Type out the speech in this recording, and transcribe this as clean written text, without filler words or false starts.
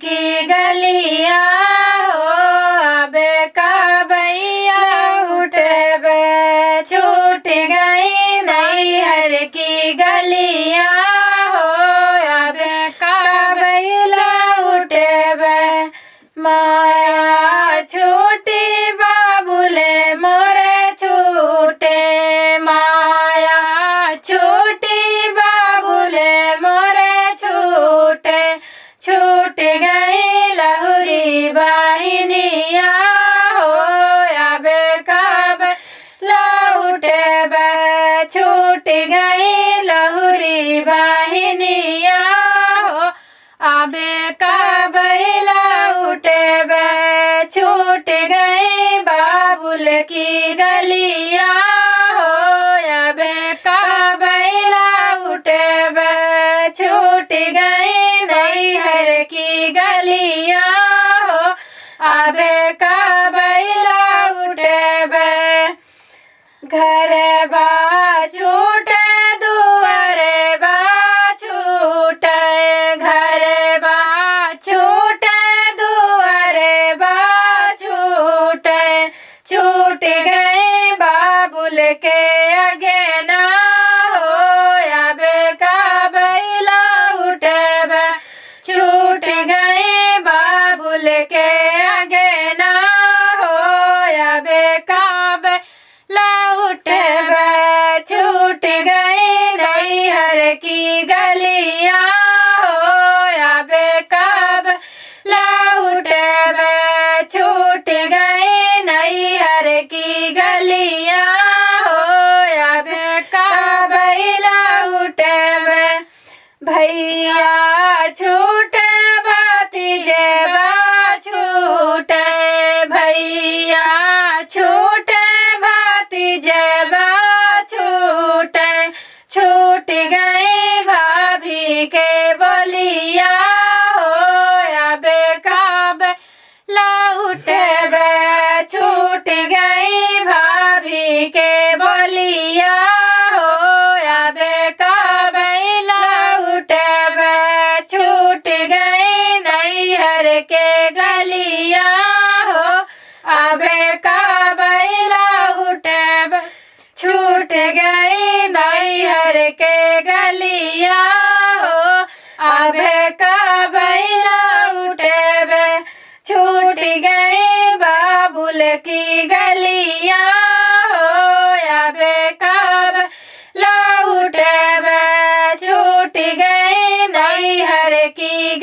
की गलिया हो अबे का भैया उठबे छूट गई नैहर की गलिया हो अबे का भैया उठबे माया छूटी बाबुले मोरे छूटे माया छूटी बाबुले मोरे छूटे छूट गई लहुरी वाहिनिया हो अबे कब लौटे बे छूट गई लहुरी वाहिनिया हो अबे कब लौटे बे छूट गई बाबुल की गलिया हो अबे कब लौटे बे छूट गई नैहर की गलिया हो अबे कब लौटे बे घर बा छूटे दुआरे बा छूटे घर बा छूटे दुआरे बा छूटे छूट गई बाबुल के अगेना हो अबे कब लौटे बे छूट गई बाबुल के अगेना हो अबे कब लौटे बे छूट गई नैहर की गलिया हो अबे कब लौटे बे छूट गई नैहर की गलिया हो अबे कब लौटे बे भैया छूटे भतीजे बा छूटे भैया छूटे भतीजे बा छूटे छूट गई भाभी के बोलिया हो अबे कब लौटे बे छूट गई भाभी के बोलिया हो अबे कब लौटे बे छूट गई नैहर के गलिया हो अबे कब लौटे बे छूट गई नैहर के गलिया हो अबे कब लौटे बे छूट गई बाबुल की गलिया हो अबे कब लौटे बे छूट गई नैहर की